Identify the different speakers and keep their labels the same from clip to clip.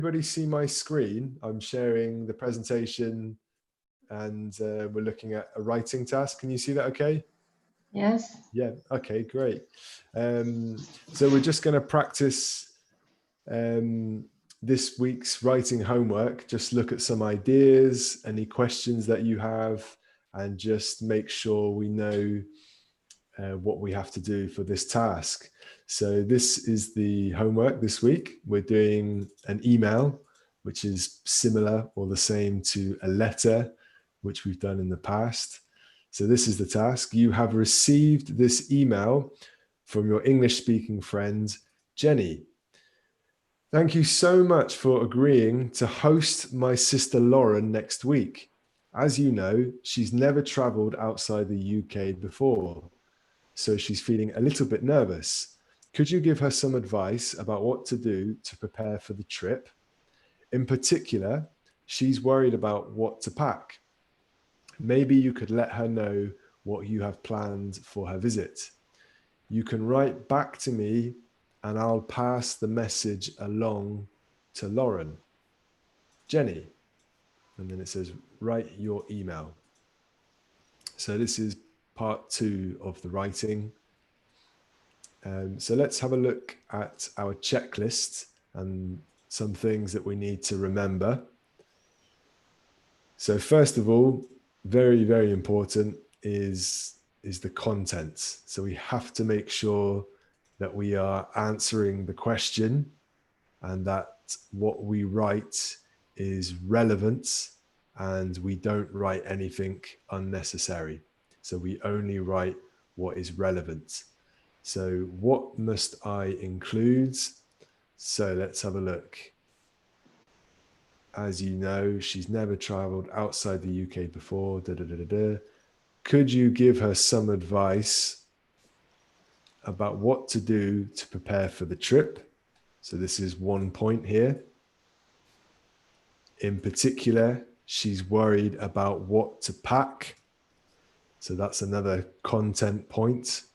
Speaker 1: Everybody see my screen? I'm sharing the presentation and we're looking at a writing task. Can you see that okay?
Speaker 2: Yes.
Speaker 1: Yeah, okay, great. So we're just going to practice this week's writing homework. Just look at some ideas, any questions that you have, and just make sure we know what we have to do for this task. So this is the homework this week. We're doing an email, which is similar or the same to a letter, which we've done in the past. So this is the task. You have received this email from your English speaking friend, Jenny. Thank you so much for agreeing to host my sister Lauren next week. As you know, she's never traveled outside the UK before, so she's feeling a little bit nervous. Could you give her some advice about what to do to prepare for the trip? In particular, she's worried about what to pack. Maybe you could let her know what you have planned for her visit. You can write back to me and I'll pass the message along to Lauren. Jenny. And then it says, write your email. So this is part 2 of the writing. So let's have a look at our checklist and some things that we need to remember. So first of all, very, very important is the content. So we have to make sure that we are answering the question and that what we write is relevant and we don't write anything unnecessary. So we only write what is relevant. So what must I include? So let's have a look. As you know, she's never traveled outside the UK before. Could you give her some advice about what to do to prepare for the trip? So this is one point here. In particular, she's worried about what to pack. So that's another content point.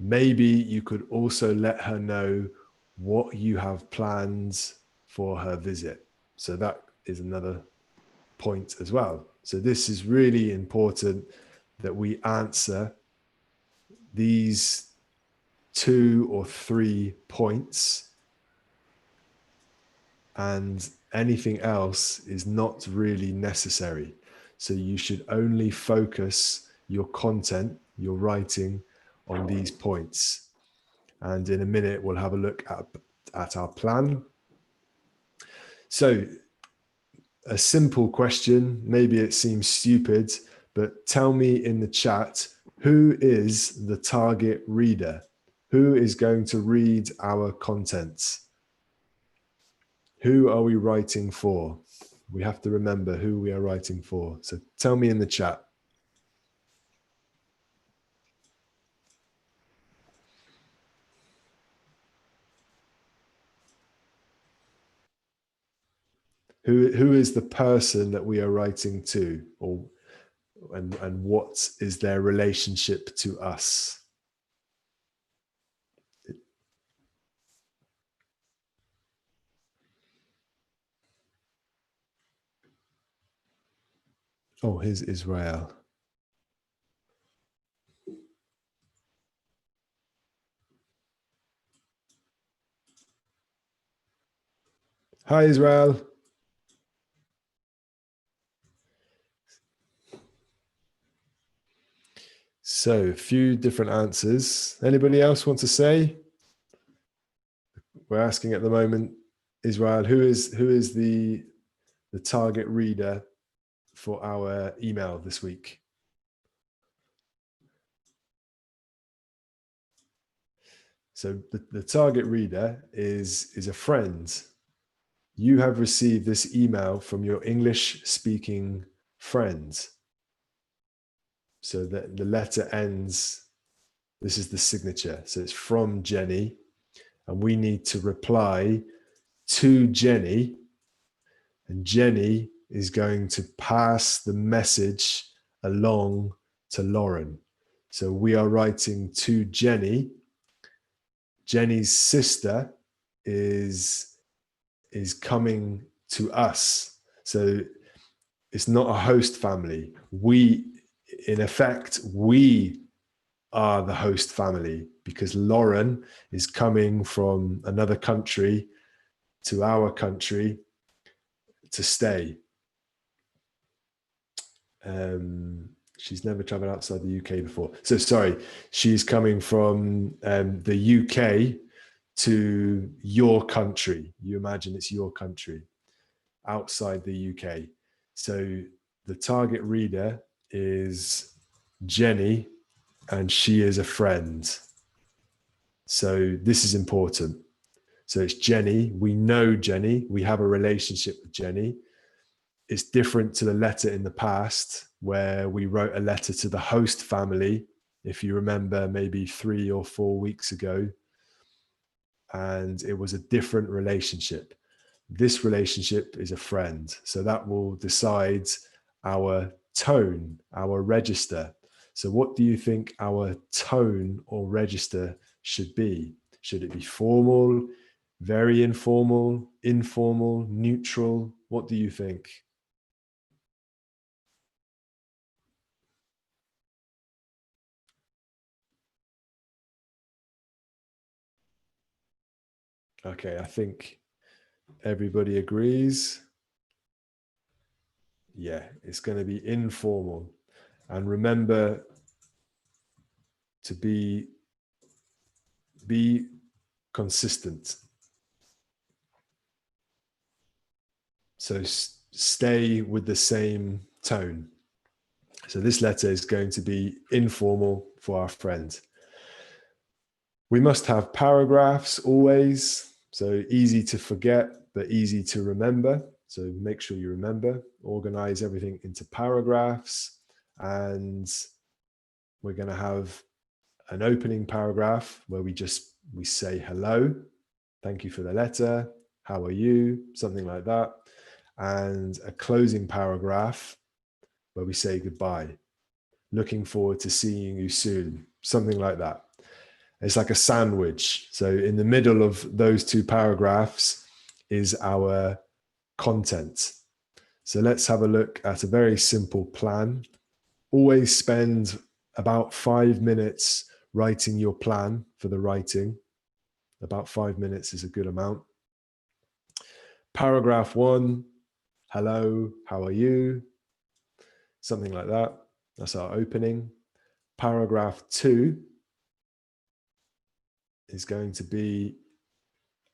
Speaker 1: Maybe you could also let her know what you have planned for her visit. So that is another point as well. So this is really important that we answer these 2 or 3 points, and anything else is not really necessary. So you should only focus your content, your writing, on these points. And in a minute, we'll have a look at our plan. So a simple question, maybe it seems stupid, but tell me in the chat, who is the target reader? Who is going to read our contents? Who are we writing for? We have to remember who we are writing for. So tell me in the chat. Who is the person that we are writing to, or and what is their relationship to us? Oh, here's Israel. Hi, Israel. So a few different answers. Anybody else want to say? We're asking at the moment, Israel, who is the target reader for our email this week? So the target reader is a friend. You have received this email from your English speaking friend. So that the letter ends, this is the signature. So it's from Jenny, and we need to reply to Jenny, and Jenny is going to pass the message along to Lauren. So we are writing to Jenny. Jenny's sister is is coming to us. So it's not a host family. We, in effect, we are the host family, because Lauren is coming from another country to our country to stay. She's never traveled outside the UK before. So sorry, she's coming from the UK to your country. You imagine it's your country outside the UK. So the target reader is Jenny, and she is a friend. So this is important. So it's Jenny. We know Jenny. We have a relationship with Jenny. It's different to the letter in the past where we wrote a letter to the host family, if you remember, maybe 3 or 4 weeks ago, and it was a different relationship. This relationship is a friend. So that will decide our tone, our register. So what do you think our tone or register should be? Should it be formal, very informal, informal, neutral? What do you think? Okay, I think everybody agrees. Yeah, it's going to be informal. And remember to be consistent. So stay with the same tone. So this letter is going to be informal for our friend. We must have paragraphs always. So easy to forget, but easy to remember. So make sure you remember, organize everything into paragraphs. And we're going to have an opening paragraph where we say hello, thank you for the letter, how are you, something like that. And a closing paragraph where we say goodbye, looking forward to seeing you soon, something like that. It's like a sandwich. So in the middle of those two paragraphs is our content. So let's have a look at a very simple plan. Always spend about 5 minutes writing your plan for the writing. About 5 minutes is a good amount. Paragraph 1, hello, how are you? Something like that. That's our opening. Paragraph 2 is going to be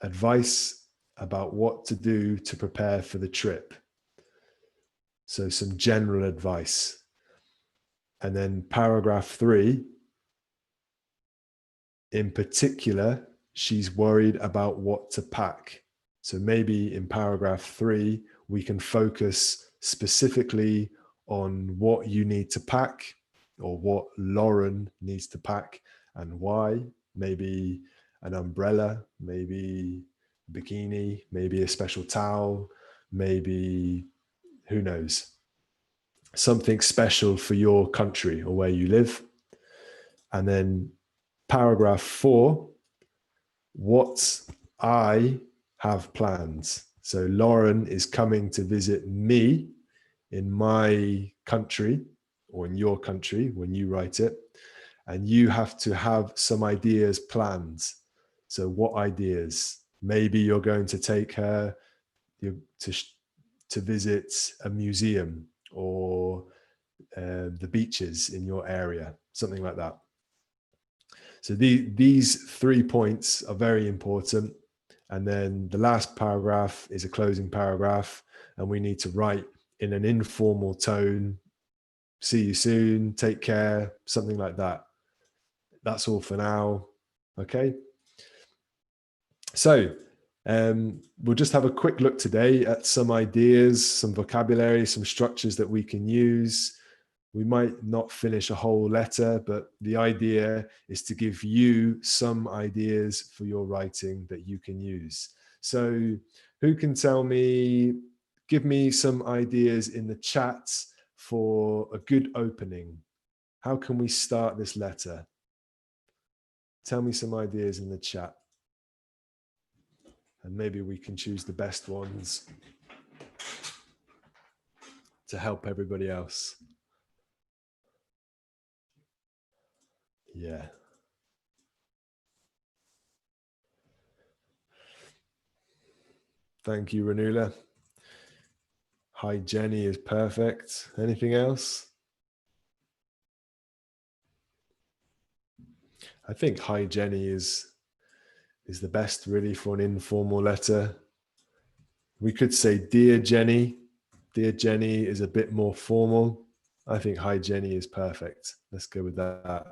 Speaker 1: advice about what to do to prepare for the trip. So some general advice. And then paragraph 3, in particular, she's worried about what to pack. So maybe in paragraph 3, we can focus specifically on what you need to pack, or what Lauren needs to pack and why. Maybe an umbrella, maybe a bikini, maybe a special towel, maybe, who knows, something special for your country or where you live. And then paragraph 4, what I have planned. So Lauren is coming to visit me in my country, or in your country when you write it, and you have to have some ideas planned. So what ideas? Maybe you're going to take her to visit a museum, or the beaches in your area, something like that. So these 3 points are very important. And then the last paragraph is a closing paragraph, and we need to write in an informal tone, see you soon, take care, something like that. That's all for now. Okay. So we'll just have a quick look today at some ideas, some vocabulary, some structures that we can use. We might not finish a whole letter, but the idea is to give you some ideas for your writing that you can use. So who can give me some ideas in the chat for a good opening? How can we start this letter? Tell me some ideas in the chat. And maybe we can choose the best ones to help everybody else. Yeah. Thank you, Renula. Hi, Jenny is perfect. Anything else? I think hi, Jenny is the best really for an informal letter. We could say dear Jenny. Dear Jenny is a bit more formal. I think hi, Jenny is perfect. Let's go with that.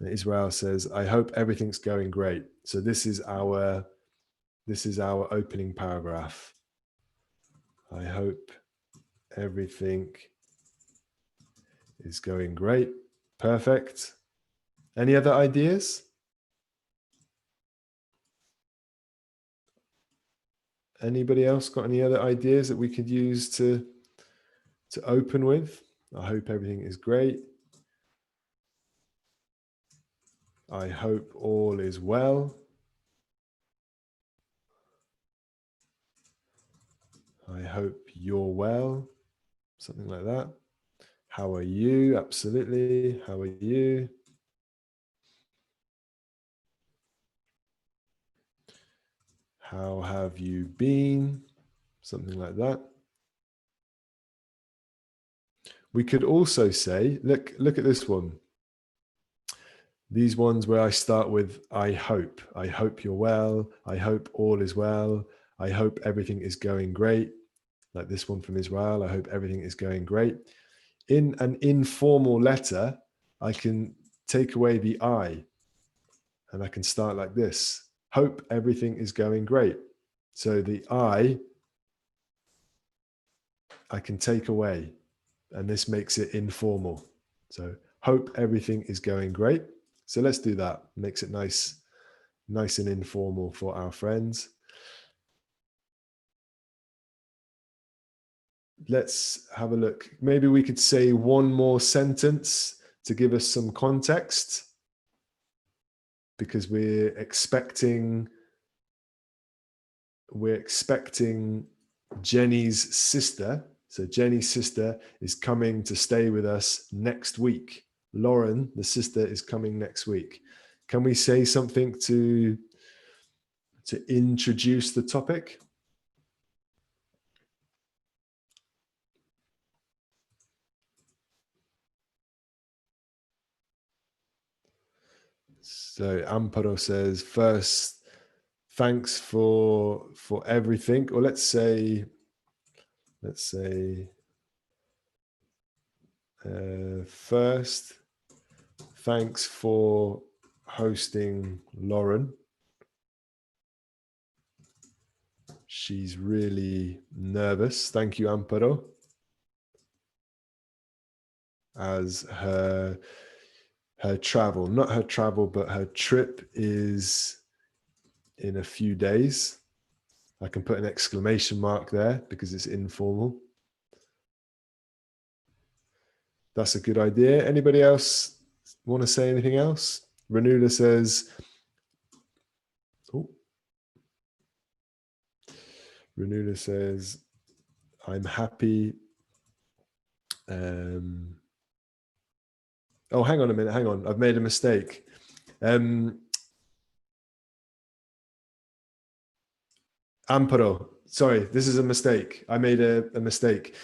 Speaker 1: And Israel says, I hope everything's going great. So this is our opening paragraph. I hope everything is going great. Perfect. Any other ideas? Anybody else got any other ideas that we could use to open with? I hope everything is great. I hope all is well. I hope you're well. Something like that. How are you? Absolutely. How are you? How have you been? Something like that. We could also say, look at this one. These ones where I start with, I hope you're well. I hope all is well. I hope everything is going great. Like this one from Israel. I hope everything is going great. In an informal letter, I can take away the I and I can start like this. Hope everything is going great. So the I can take away, and this makes it informal. So hope everything is going great. So let's do that. Makes it nice and informal for our friends. Let's have a look. Maybe we could say one more sentence to give us some context, because we're expecting Jenny's sister. So Jenny's sister is coming to stay with us next week. Lauren, the sister, is coming next week. Can we say something to introduce the topic? So Amparo says, first, thanks for everything. Or let's say, first, thanks for hosting Lauren. She's really nervous. Thank you, Amparo. As her travel, not her travel, but her trip is in a few days. I can put an exclamation mark there because it's informal. That's a good idea. Anybody else want to say anything else? Renula says, Renula says, I'm happy. Oh, hang on a minute. Hang on. I've made a mistake. Amparo, sorry, this is a mistake. I made a mistake.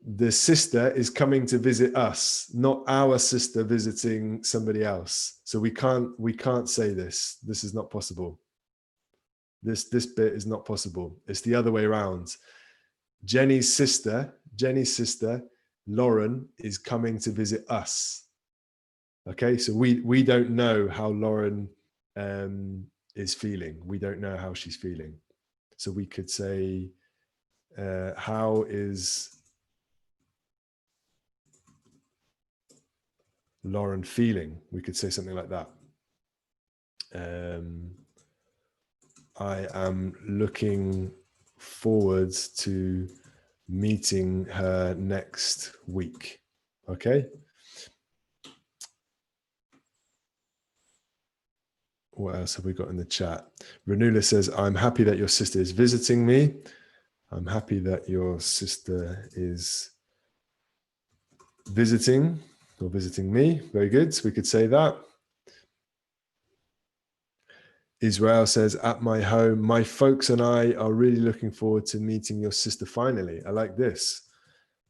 Speaker 1: The sister is coming to visit us, not our sister visiting somebody else. So we can't say this. This is not possible. This bit is not possible. It's the other way around. Jenny's sister, Lauren, is coming to visit us. Okay, so we don't know how Lauren is feeling. We don't know how she's feeling. So we could say, how is Lauren feeling? We could say something like that. I am looking forward to meeting her next week. Okay. what else have we got in the chat? Renula says, I'm happy that your sister is visiting me. I'm happy that your sister is visiting or visiting me. Very good. So we could say that. Israel says, at my home, my folks and I are really looking forward to meeting your sister finally. I like this.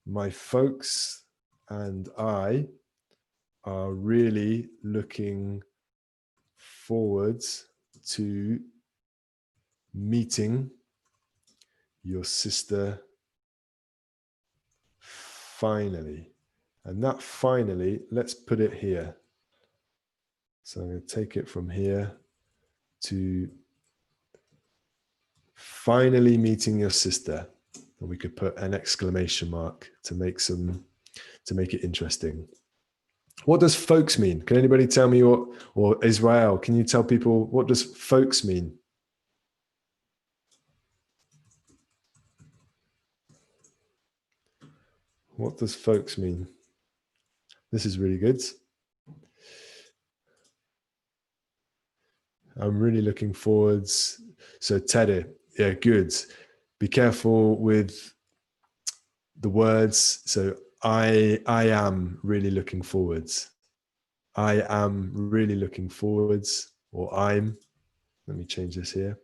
Speaker 1: My folks and I are really looking forward to meeting your sister finally. And that finally, let's put it here. So I'm going to take it from here to finally meeting your sister. And we could put an exclamation mark to make it interesting. What does folks mean? Can anybody tell me or Israel, can you tell people what does folks mean? What does folks mean? This is really good. I'm really looking forwards. So Teddy, yeah, good. Be careful with the words. So I am really looking forwards. I am really looking forwards, or I'm. Let me change this here.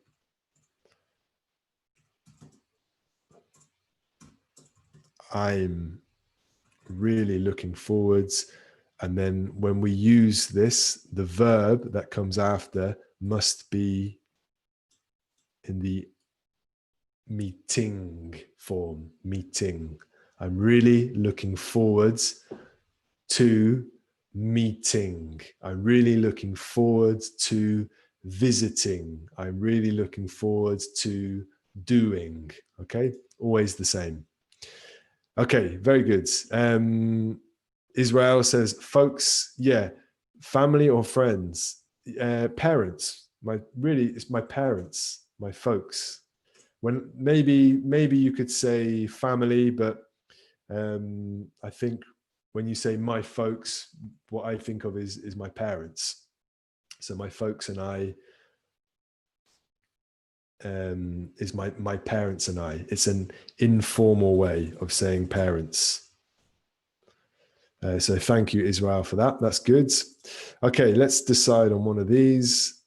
Speaker 1: I'm really looking forwards. And then when we use this, the verb that comes after must be in the meeting form, meeting. I'm really looking forwards to meeting. I'm really looking forward to visiting. I'm really looking forward to doing. Okay, always the same. Okay, very good. Israel says, folks, yeah, family or friends, parents. It's my parents, my folks. When maybe you could say family, but I think when you say my folks, what I think of is my parents. So my folks and I is my parents and I. It's an informal way of saying parents. So thank you, Israel, for that. That's good. Okay, let's decide on one of these.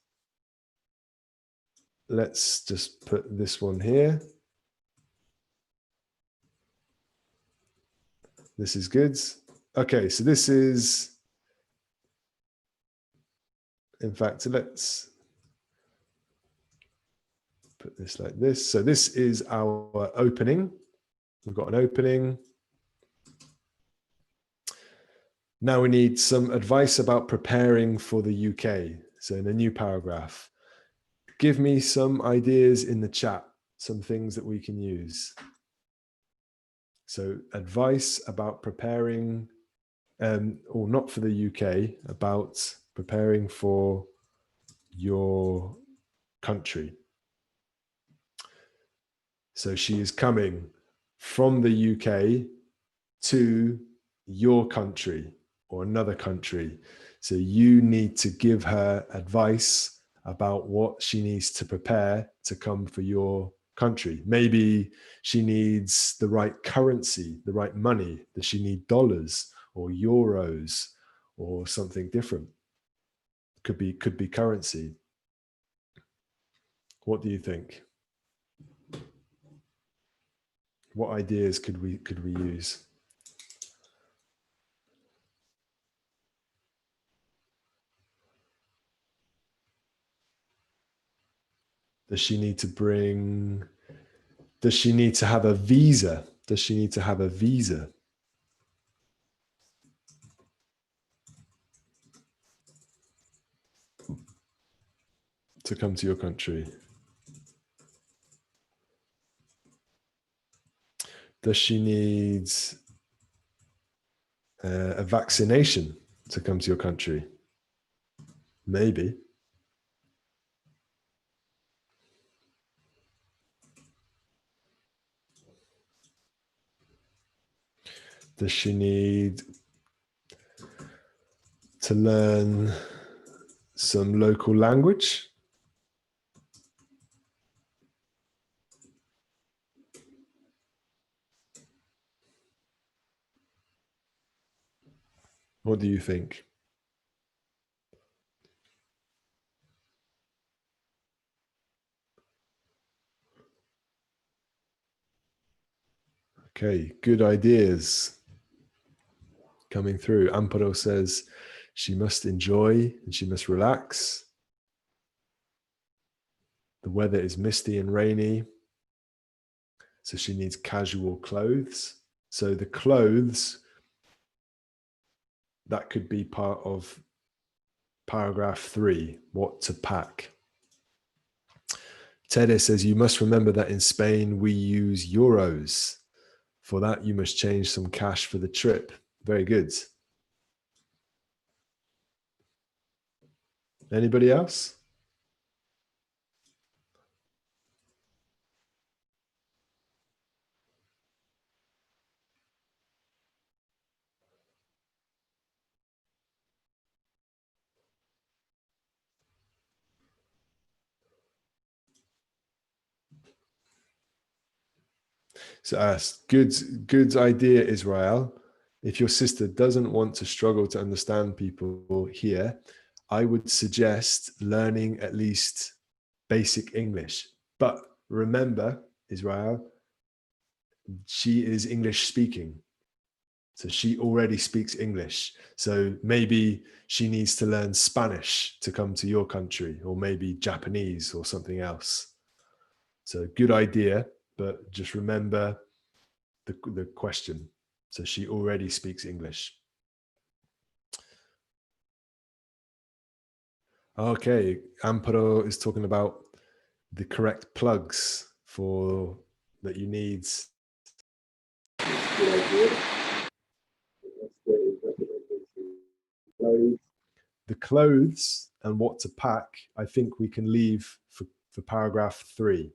Speaker 1: Let's just put this one here. This is good. Okay, so this is, in fact, let's put this like this. So this is our opening. We've got an opening. Now we need some advice about preparing for the UK. So in a new paragraph, give me some ideas in the chat, some things that we can use. So advice about preparing, or not for the UK, about preparing for your country. So she is coming from the UK to your country or another country. So you need to give her advice about what she needs to prepare to come for your country. Maybe she needs the right currency, the right money. Does she need dollars or euros or something different? Could be currency. What do you think? What ideas could we use? Does she need to bring, does she need to have a visa? Does she need to have a visa to come to your country? Does she need a vaccination to come to your country? Maybe. Does she need to learn some local language. What do you think? Okay, good ideas coming through. Amparo says she must enjoy and she must relax. The weather is misty and rainy, so she needs casual clothes. So the clothes, that could be part of paragraph 3, what to pack. Tere says, you must remember that in Spain we use euros. For that, you must change some cash for the trip. Very good. Anybody else? So good idea, Israel. If your sister doesn't want to struggle to understand people here, I would suggest learning at least basic English. But remember, Israel, she is English speaking. So she already speaks English. So maybe she needs to learn Spanish to come to your country, or maybe Japanese or something else. So good idea, but just remember the question. So she already speaks English. Okay, Amparo is talking about the correct plugs for that you need. Good idea. The clothes and what to pack, I think we can leave for paragraph 3.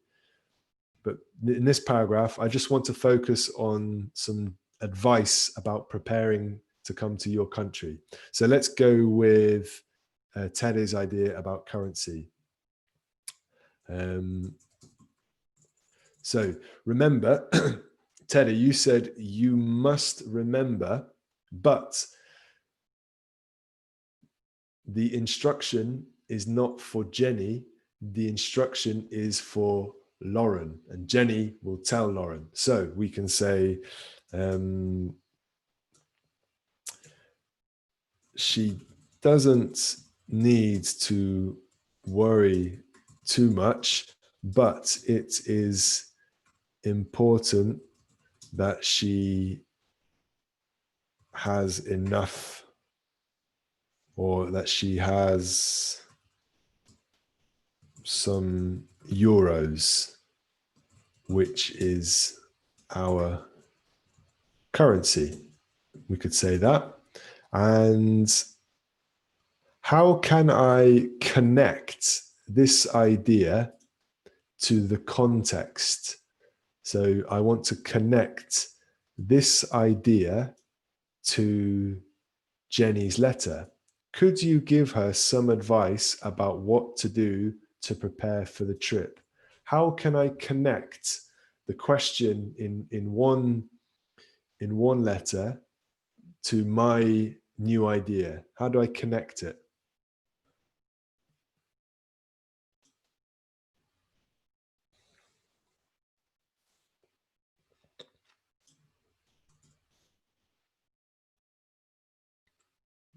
Speaker 1: But in this paragraph, I just want to focus on some advice about preparing to come to your country. So let's go with Teddy's idea about currency. So remember, Teddy, you said you must remember, but the instruction is not for Jenny. The instruction is for Lauren, and Jenny will tell Lauren. So we can say, she doesn't need to worry too much, but it is important that she has enough, or that she has some euros, which is our currency. We could say that. And how can I connect this idea to the context? So I want to connect this idea to Jenny's letter. Could you give her some advice about what to do to prepare for the trip? How can I connect the question in one letter to my new idea? How do I connect it?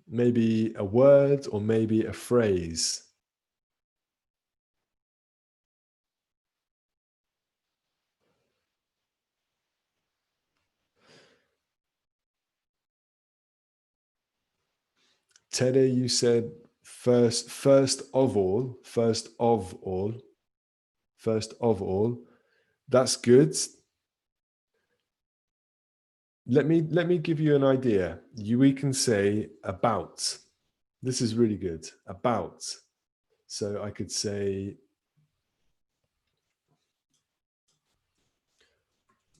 Speaker 1: Maybe a word or maybe a phrase. Teddy, you said first of all. That's good. Let me give you an idea. We can say about. This is really good. About. So I could say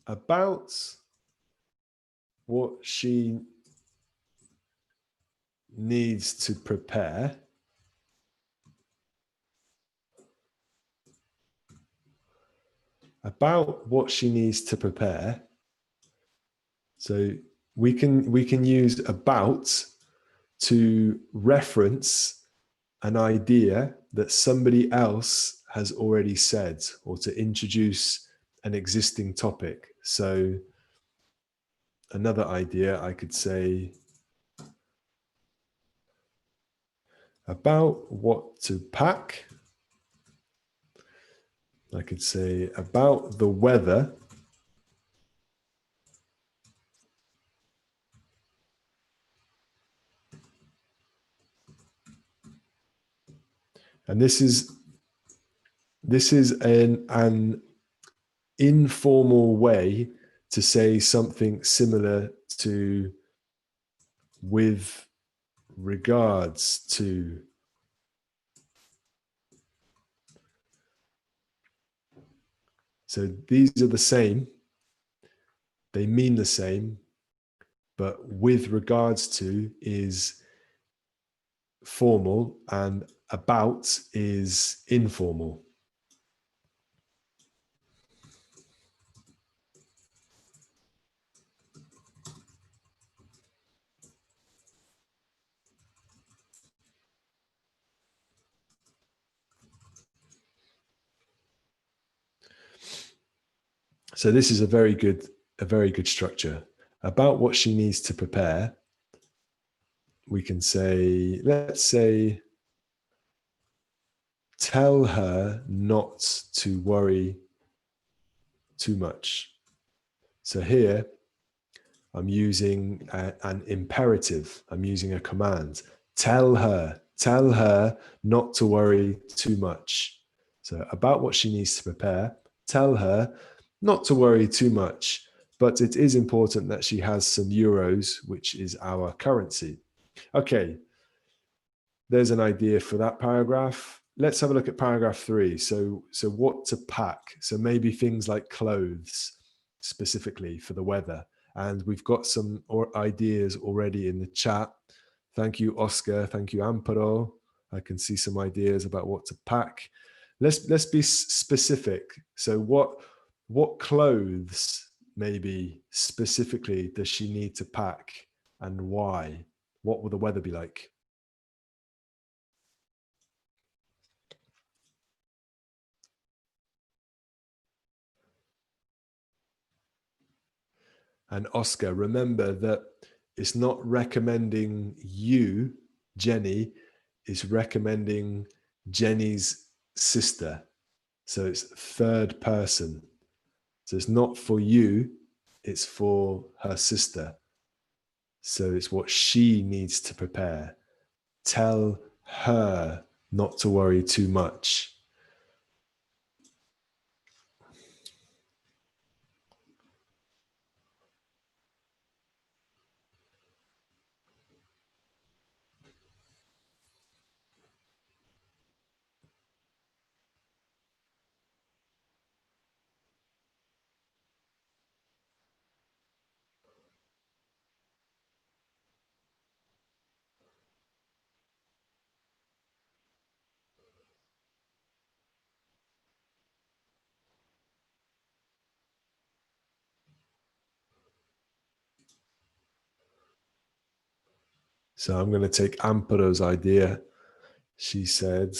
Speaker 1: about what she needs to prepare. about what she needs to prepare. So we can use about to reference an idea that somebody else has already said, or to introduce an existing topic. So another idea, I could say about what to pack. I could say about the weather. And this is an informal way to say something similar to with regards to. So these are the same, they mean the same, but with regards to is formal and about is informal. So this is a very good structure. About what she needs to prepare, we can say, let's say, tell her not to worry too much. So here, I'm using an imperative. I'm using a command. Tell her not to worry too much. So about what she needs to prepare, tell her not to worry too much, but it is important that she has some euros, which is our currency. Okay, there's an idea for that paragraph. Let's have a look at paragraph 3. So what to pack. So maybe things like clothes, specifically for the weather. And we've got some ideas already in the chat. Thank you, Oscar. Thank you, Amparo. I can see some ideas about what to pack. Let's be specific. So what clothes maybe specifically does she need to pack, and why? What will the weather be like? And Oscar, remember that it's not recommending you, Jenny, it's recommending Jenny's sister. So it's third person. So it's not for you, it's for her sister. So it's what she needs to prepare. Tell her not to worry too much. So I'm going to take Amparo's idea. She said,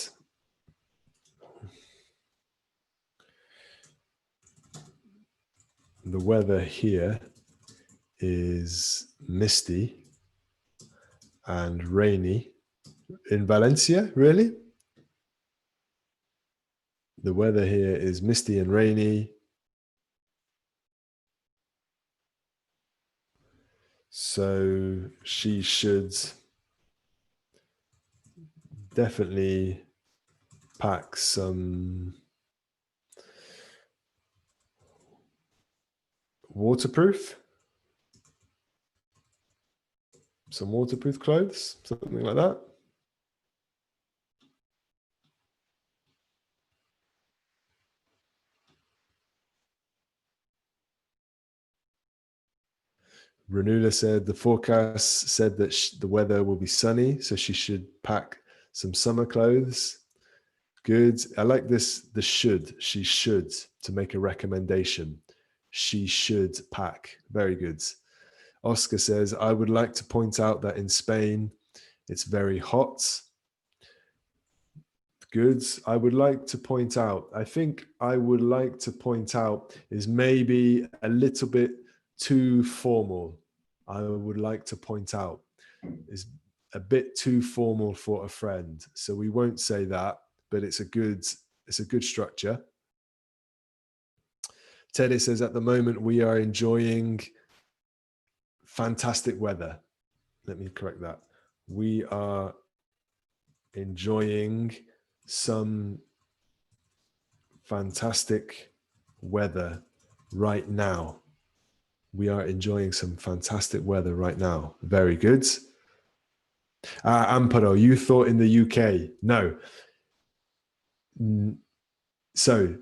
Speaker 1: the weather here is misty and rainy. In Valencia, really? The weather here is misty and rainy. So she should definitely pack some waterproof clothes, something like that. Renula said the forecast said that the weather will be sunny, so she should pack some summer clothes. Good. I like this, the should. She should, to make a recommendation. She should pack. Very good. Oscar says, I would like to point out that in Spain, it's very hot. Good. I would like to point out, I think I would like to point out is maybe a little bit too formal. I would like to point out is a bit too formal for a friend. So we won't say that, but it's a good structure. Teddy says, at the moment, we are enjoying fantastic weather. Let me correct that. We are enjoying some fantastic weather right now. We are enjoying some fantastic weather right now. Very good. Amparo, you thought in the UK. No. So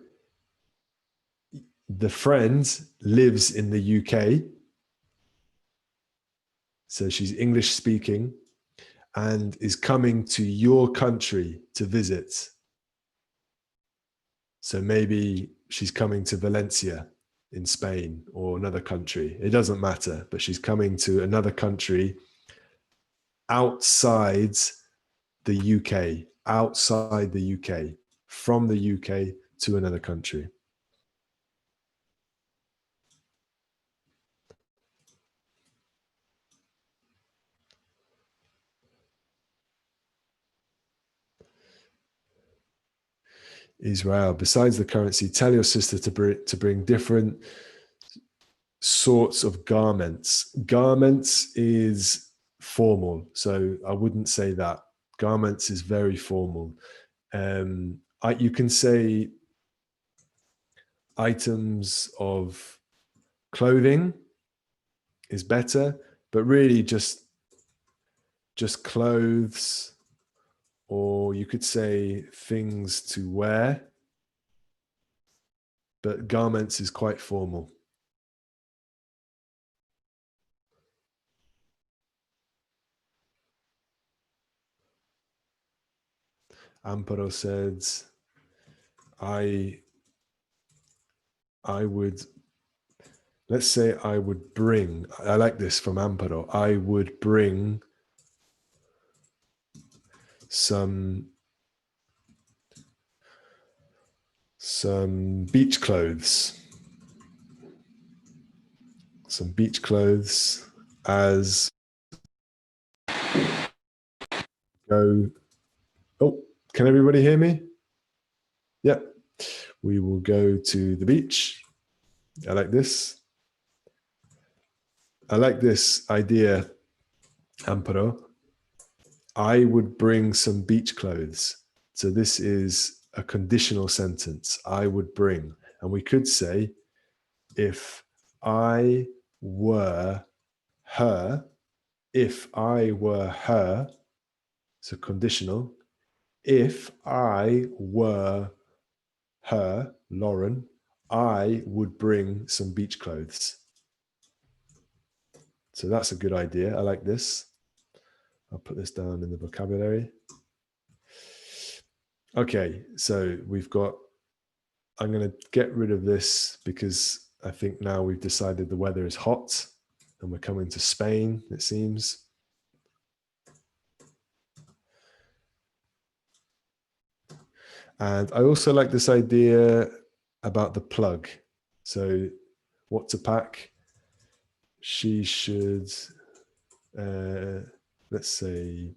Speaker 1: the friend lives in the UK. So she's English speaking and is coming to your country to visit. So maybe she's coming to Valencia in Spain or another country. It doesn't matter, but she's coming to another country outside the UK, outside the UK, from the UK to another country. Israel, besides the currency, tell your sister to bring different sorts of garments. Garments is formal, so I wouldn't say that. Garments is very formal. You can say items of clothing is better, but really just clothes, or you could say things to wear, but garments is quite formal. Amparo says, I would, let's say I would bring, I like this from Amparo, I would bring some beach clothes. Some beach clothes as go. Oh, can everybody hear me? Yeah. We will go to the beach. I like this. I like this idea, Amparo. I would bring some beach clothes. So this is a conditional sentence. I would bring. And we could say, if I were her, if I were her, so conditional, if I were her, Lauren, I would bring some beach clothes. So that's a good idea. I like this. I'll put this down in the vocabulary. Okay, so we've got, I'm going to get rid of this because I think now we've decided the weather is hot and we're coming to Spain, it seems. And I also like this idea about the plug. So what to pack? She should, let's say,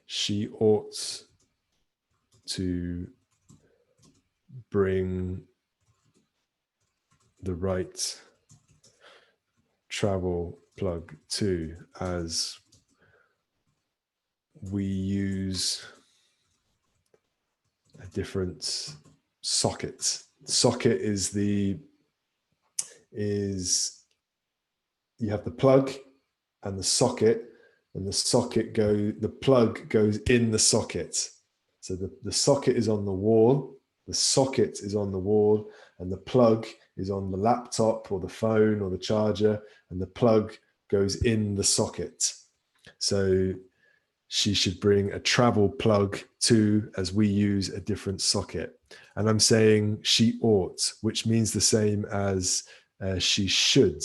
Speaker 1: she ought to bring the right travel plug too, as we use a different socket. Socket is you have the plug and the socket, and the plug goes in the socket. So the socket is on the wall, the socket is on the wall, and the plug is on the laptop or the phone or the charger, and the plug goes in the socket. So she should bring a travel plug too, as we use a different socket. And I'm saying she ought, which means the same as she should,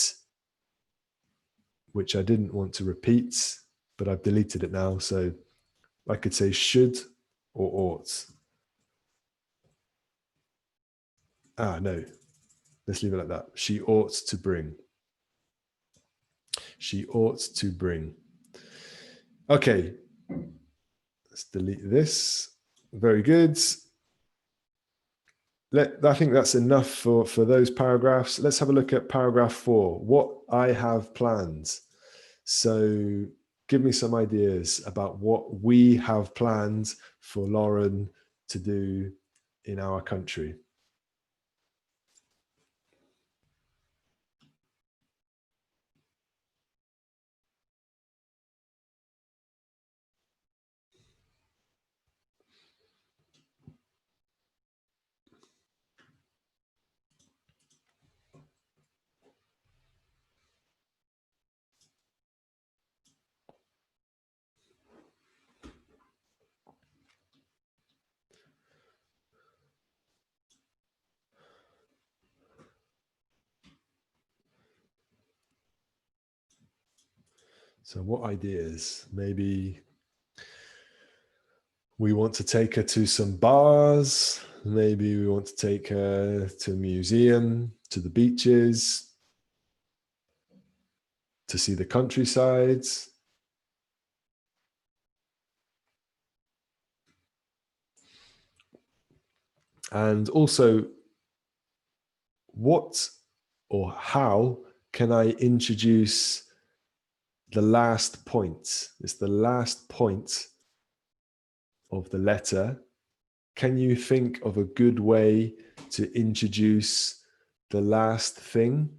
Speaker 1: which I didn't want to repeat, but I've deleted it now. So I could say should or ought. No, let's leave it like that. She ought to bring. She ought to bring. Okay, let's delete this. Very good. I think that's enough for those paragraphs. Let's have a look at paragraph 4. What I have planned. So give me some ideas about what we have planned for Lauren to do in our country. So what ideas? Maybe we want to take her to some bars. Maybe we want to take her to a museum, to the beaches, to see the countryside. And also, what or how can I introduce the last point? It's the last point of the letter. Can you think of a good way to introduce the last thing?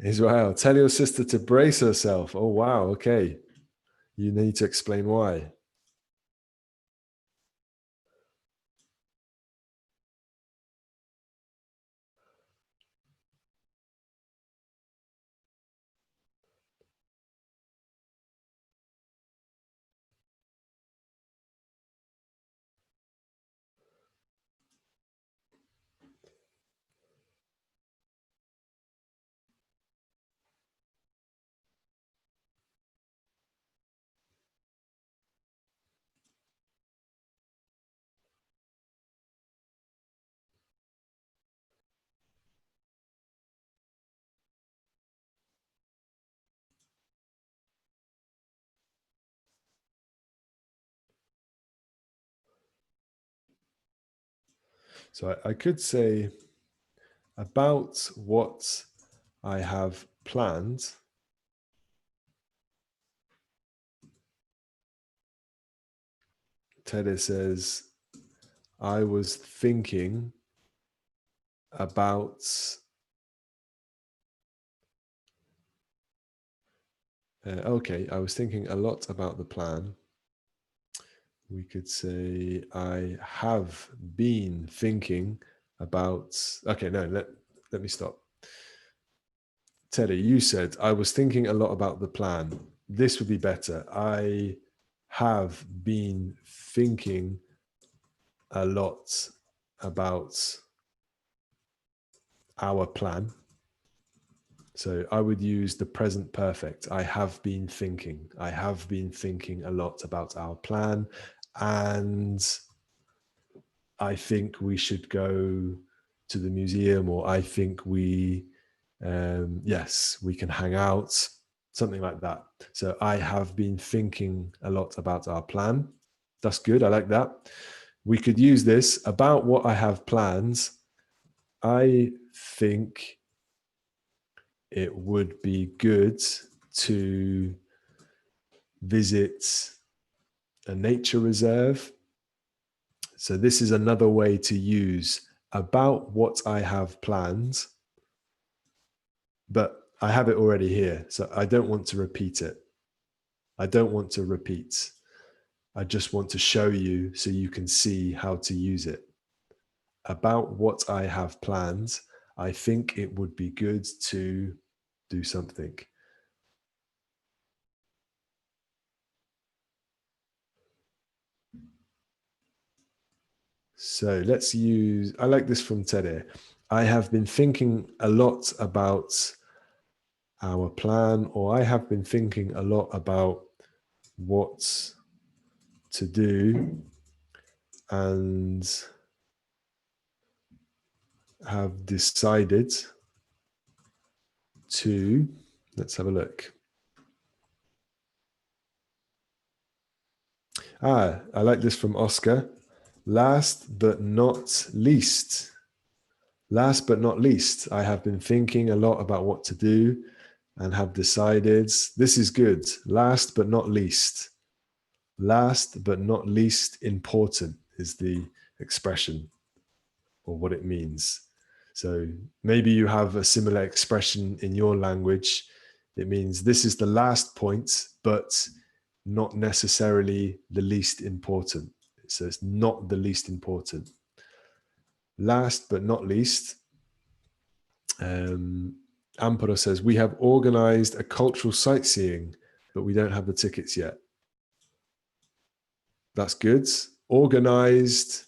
Speaker 1: Israel, tell your sister to brace herself. Oh, wow. Okay. You need to explain why. So I could say about what I have planned. Teddy says, I was thinking about okay, I was thinking a lot about the plan. We could say I have been thinking about, okay, no, let me stop. Teddy, you said I was thinking a lot about the plan. This would be better. I have been thinking a lot about our plan. So I would use the present perfect. I have been thinking. I have been thinking a lot about our plan. And I think we should go to the museum, or I think yes, we can hang out, something like that. So I have been thinking a lot about our plan. That's good. I like that. We could use this about what I have planned. I think it would be good to visit a nature reserve. So this is another way to use about what I have planned, but I have it already here, so I don't want to repeat it. I don't want to repeat. I just want to show you so you can see how to use it. About what I have planned, I think it would be good to do something. So let's use, I like this from Tere. I have been thinking a lot about our plan, or I have been thinking a lot about what to do and have decided to, let's have a look. I like this from Oscar. Last but not least, I have been thinking a lot about what to do and have decided. This is good. Last but not least. Last but not least important is the expression or what it means. So maybe you have a similar expression in your language. It means this is the last point, but not necessarily the least important. So it's not the least important. Last but not least, Amparo says, we have organized a cultural sightseeing, but we don't have the tickets yet. That's good. Organized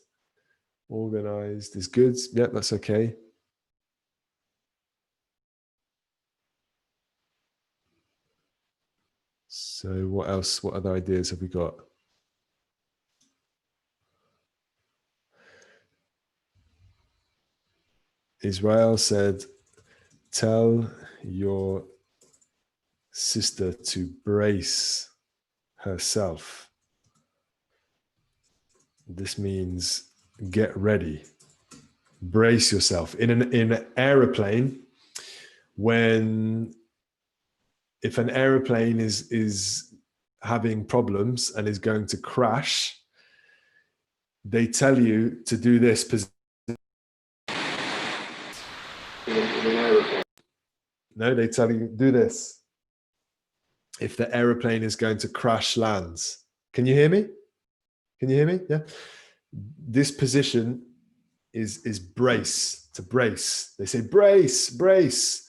Speaker 1: is good. Yep, that's okay. So what else? What other ideas have we got? Israel said, tell your sister to brace herself. This means get ready. Brace yourself. In an aeroplane, if an aeroplane is having problems and is going to crash, they tell you to do this position. No, they tell you do this. If the aeroplane is going to crash lands. Can you hear me? Can you hear me? Yeah. This position is brace, to brace. They say brace, brace.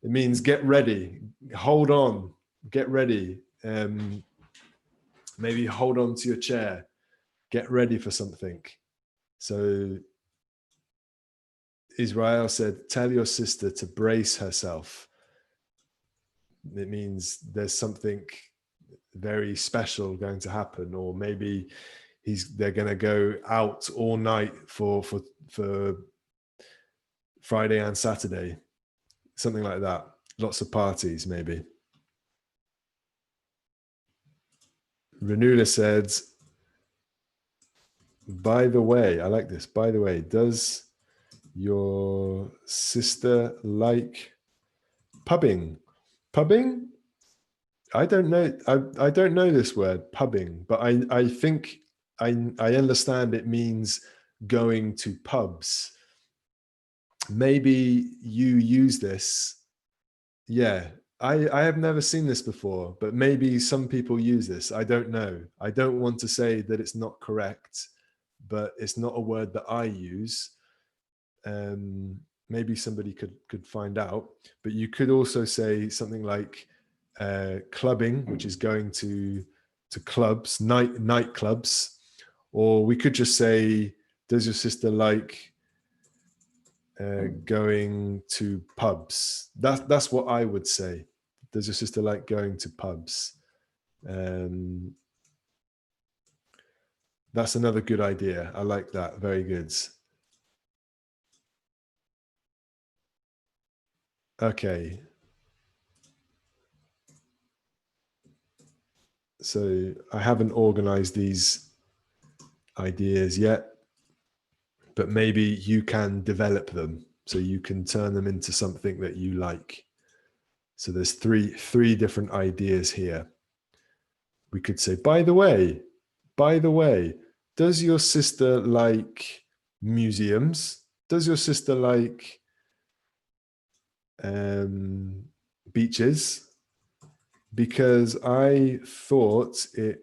Speaker 1: It means get ready, hold on, get ready. Maybe hold on to your chair, get ready for something. So Israel said, tell your sister to brace herself. It means there's something very special going to happen, or maybe they're going to go out all night for Friday and Saturday, something like that. Lots of parties, maybe. Renula said, by the way, I like this. By the way, does your sister like pubbing? Pubbing? I don't know. I don't know this word, pubbing, but I think I understand it means going to pubs. Maybe you use this. Yeah, I have never seen this before, but maybe some people use this. I don't know. I don't want to say that it's not correct, but it's not a word that I use. Maybe somebody could find out, but you could also say something like clubbing, which is going to clubs, nightclubs, or we could just say, does your sister like going to pubs? That's what I would say. Does your sister like going to pubs? That's another good idea. I like that. Very good. Okay. So I haven't organized these ideas yet, but maybe you can develop them, so you can turn them into something that you like. So there's three different ideas here. We could say, by the way, does your sister like museums? Does your sister like beaches? Because I thought it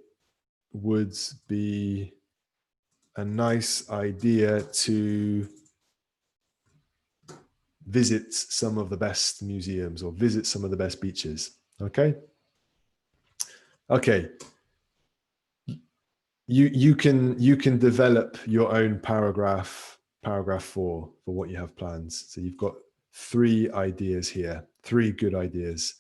Speaker 1: would be a nice idea to visit some of the best museums or visit some of the best beaches. Okay. Okay. You can develop your own paragraph 4 for what you have planned. So you've got 3 ideas here, 3 good ideas.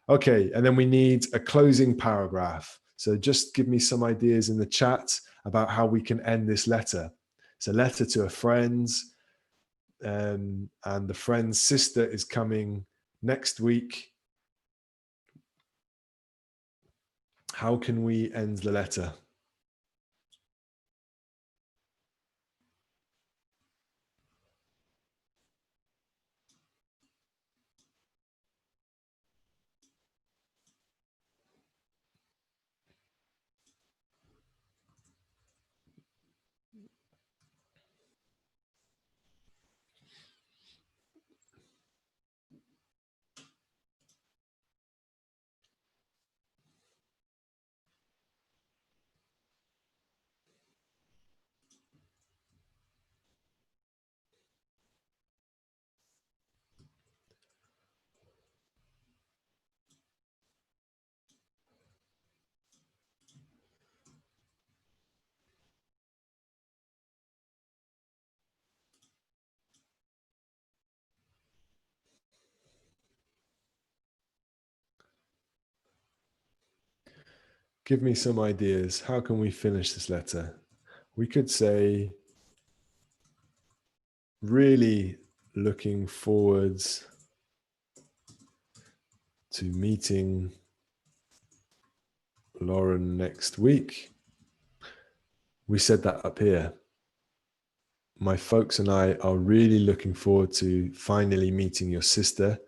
Speaker 1: Okay, and then we need a closing paragraph. So just give me some ideas in the chat about how we can end this letter. It's a letter to a friend, and the friend's sister is coming next week. How can we end the letter? Give me some ideas. How can we finish this letter? We could say, really looking forwards to meeting Lauren next week. We said that up here. My folks and I are really looking forward to finally meeting your sister.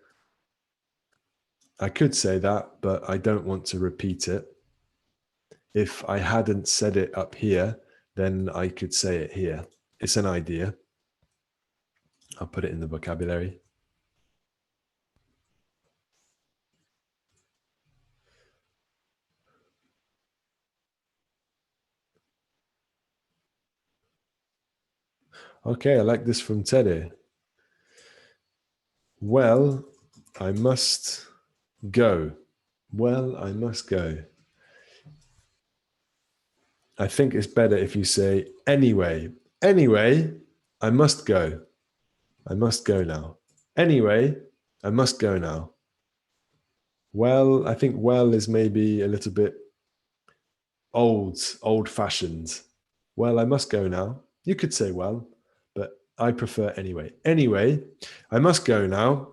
Speaker 1: I could say that, but I don't want to repeat it. If I hadn't said it up here, then I could say it here. It's an idea. I'll put it in the vocabulary. Okay, I like this from Teddy. Well, I must go. Well, I must go. I think it's better if you say, anyway. Anyway, I must go. I must go now. Anyway, I must go now. Well, I think well is maybe a little bit old-fashioned. Well, I must go now. You could say well, but I prefer anyway. Anyway, I must go now.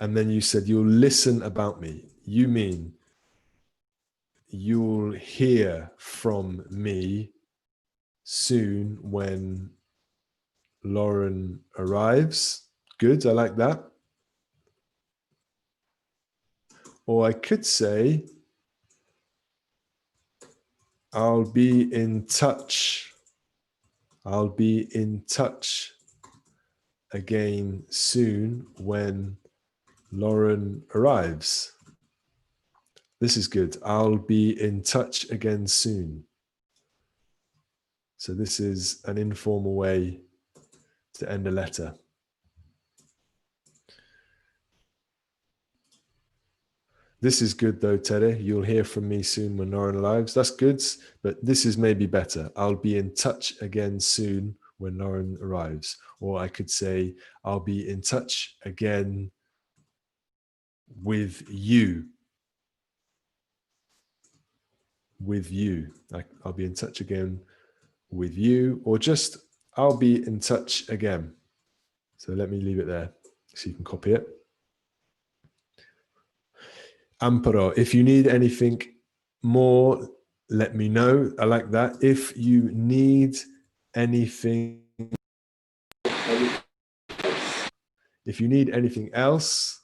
Speaker 1: And then you said, you'll listen about me. You mean you'll hear from me soon when Lauren arrives. Good, I like that. Or I could say, I'll be in touch. I'll be in touch again soon when Lauren arrives. This is good. I'll be in touch again soon. So this is an informal way to end a letter. This is good though, Teddy. You'll hear from me soon when Lauren arrives. That's good, but this is maybe better. I'll be in touch again soon when Lauren arrives. Or I could say, I'll be in touch again with you. With you. I'll be in touch again with you, or just, I'll be in touch again. So let me leave it there so you can copy it. Amparo, if you need anything more, let me know. I like that. If you need anything, if you need anything else,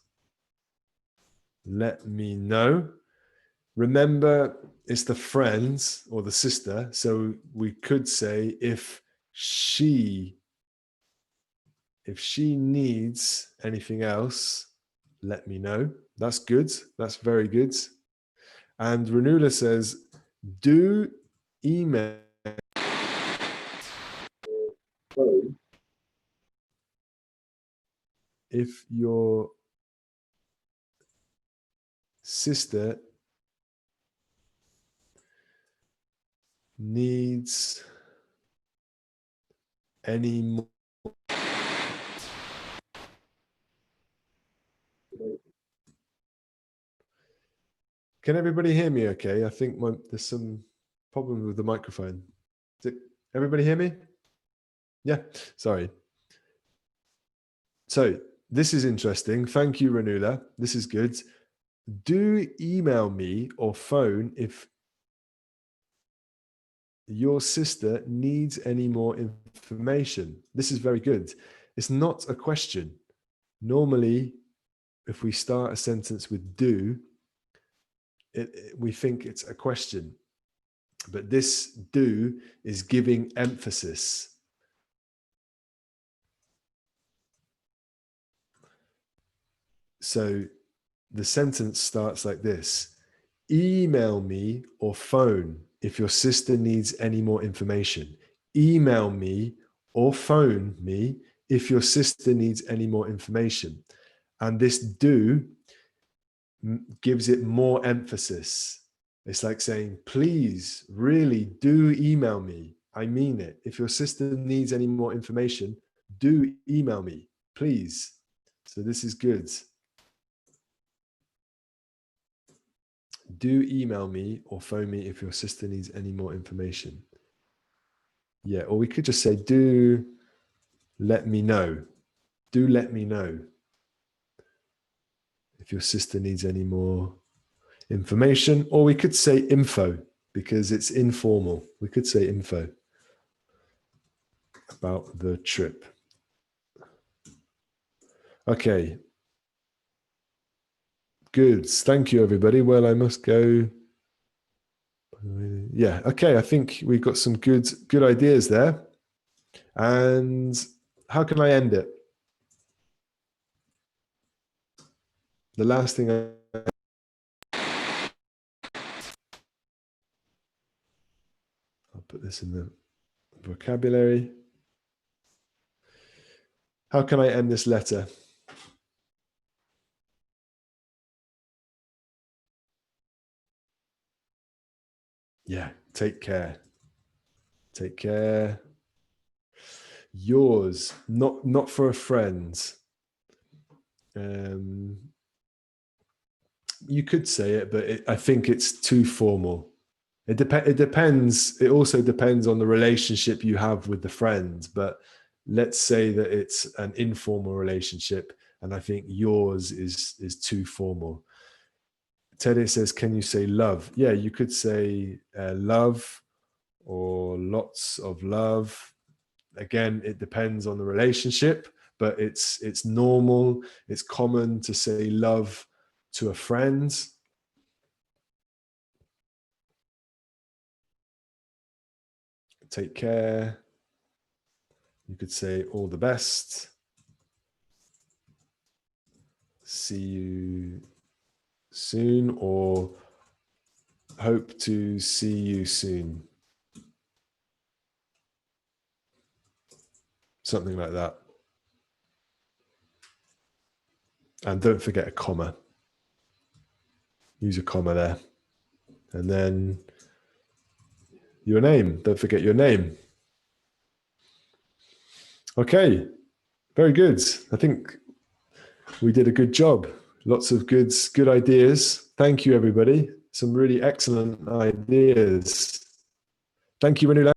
Speaker 1: let me know. Remember, it's the friends or the sister. So we could say if she needs anything else, let me know. That's good. That's very good. And Renula says, do email if your sister needs any more. Can everybody hear me okay? I think there's some problem with the microphone. Did everybody hear me? Yeah, sorry. So this is interesting. Thank you, Ranula. This is good. Do email me or phone if your sister needs any more information. This is very good. It's not a question. Normally, if we start a sentence with do, we think it's a question. But this do is giving emphasis. So the sentence starts like this: email me or phone if your sister needs any more information. Email me or phone me if your sister needs any more information. And this do gives it more emphasis. It's like saying, please, really do email me. I mean it. If your sister needs any more information, do email me, please. So this is good. Do email me or phone me if your sister needs any more information. Yeah, or we could just say, do let me know. Do let me know if your sister needs any more information. Or we could say info because it's informal. We could say info about the trip. Okay. Good. Thank you, everybody. Well, I must go. Yeah. Okay. I think we've got some good ideas there. And how can I end it? The last thing I'll put this in the vocabulary. How can I end this letter? Yeah, take care. Take care. Yours, not for a friend. You could say it, but I think it's too formal. It depends. It also depends on the relationship you have with the friend. But let's say that it's an informal relationship, and I think yours is too formal. Teddy says, "Can you say love?" Yeah, you could say love or lots of love. Again, it depends on the relationship, but it's normal. It's common to say love to a friend. Take care. You could say all the best. See you soon, or hope to see you soon. Something like that. And don't forget a comma. Use a comma there. And then your name. Don't forget your name. Okay. Very good. I think we did a good job. Lots of good ideas. Thank you, everybody. Some really excellent ideas. Thank you, Ranula.